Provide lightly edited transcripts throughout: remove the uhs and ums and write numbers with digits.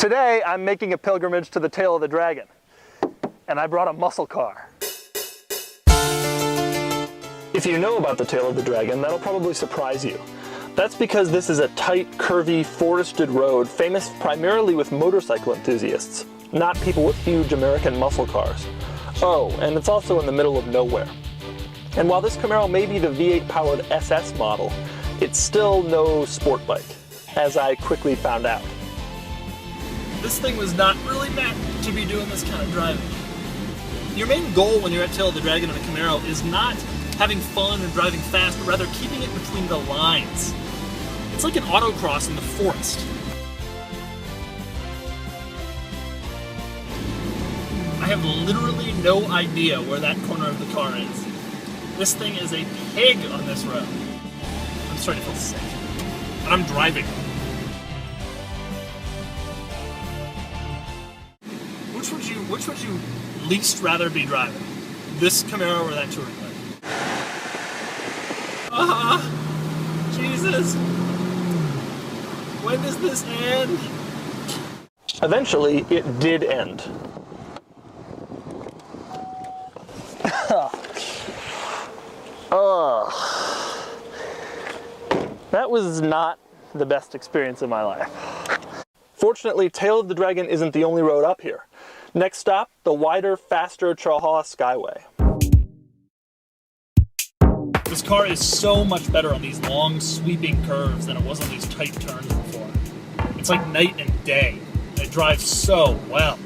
Today, I'm making a pilgrimage to the tail of the dragon, and I brought a muscle car. If you know about the tail of the dragon, that'll probably surprise you. That's because this is a tight, curvy, forested road famous primarily with motorcycle enthusiasts, not people with huge American muscle cars. Oh, and it's also in the middle of nowhere. And while this Camaro may be the V8 powered SS model, it's still no sport bike, as I quickly found out. This thing was not really meant to be doing this kind of driving. Your main goal when you're at Tail of the Dragon in a Camaro is not having fun and driving fast, but rather keeping it between the lines. It's like an autocross in the forest. I have literally no idea where that corner of the car is. This thing is a pig on this road. I'm starting to feel sick. And I'm driving. Which would you least rather be driving? This Camaro or that touring bike? Jesus. When does this end? Eventually, it did end. That was not the best experience of my life. Fortunately, Tail of the Dragon isn't the only road up here. Next stop, the wider, faster Chilhowah Skyway. This car is so much better on these long, sweeping curves than it was on these tight turns before. It's like night and day. It drives so well.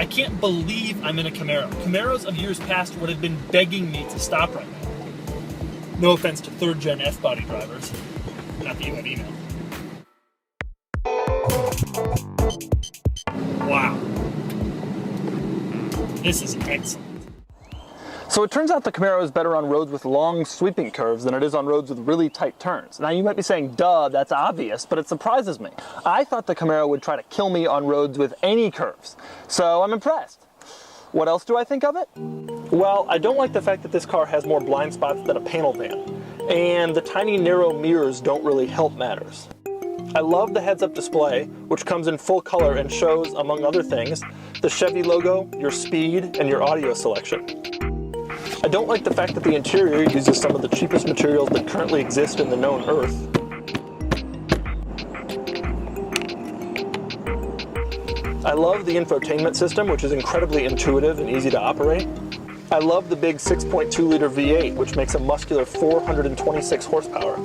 I can't believe I'm in a Camaro. Camaros of years past would have been begging me to stop right now. No offense to third-gen F-body drivers. Not that you have email. Wow. This is excellent. So it turns out the Camaro is better on roads with long sweeping curves than it is on roads with really tight turns. Now you might be saying, duh, that's obvious, but it surprises me. I thought the Camaro would try to kill me on roads with any curves, so I'm impressed. What else do I think of it? Well, I don't like the fact that this car has more blind spots than a panel van, and the tiny narrow mirrors don't really help matters. I love the heads-up display, which comes in full color and shows, among other things, the Chevy logo, your speed, and your audio selection. I don't like the fact that the interior uses some of the cheapest materials that currently exist in the known earth. I love the infotainment system, which is incredibly intuitive and easy to operate. I love the big 6.2-liter V8, which makes a muscular 426 horsepower.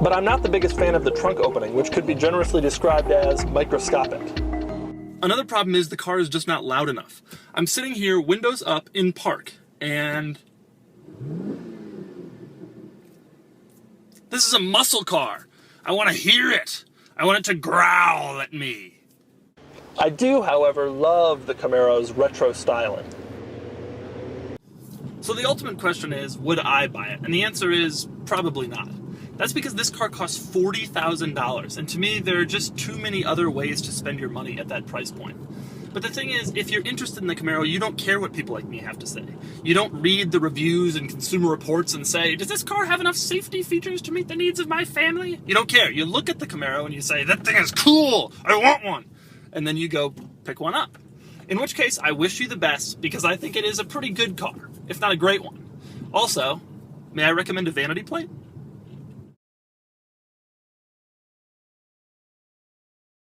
But I'm not the biggest fan of the trunk opening, which could be generously described as microscopic. Another problem is the car is just not loud enough. I'm sitting here, windows up, in park, and this is a muscle car. I want to hear it. I want it to growl at me. I do, however, love the Camaro's retro styling. So the ultimate question is, would I buy it? And the answer is probably not. That's because this car costs $40,000, and to me, there are just too many other ways to spend your money at that price point. But the thing is, if you're interested in the Camaro, you don't care what people like me have to say. You don't read the reviews and consumer reports and say, does this car have enough safety features to meet the needs of my family? You don't care. You look at the Camaro and you say, that thing is cool, I want one. And then you go pick one up. In which case, I wish you the best, because I think it is a pretty good car, if not a great one. Also, may I recommend a vanity plate?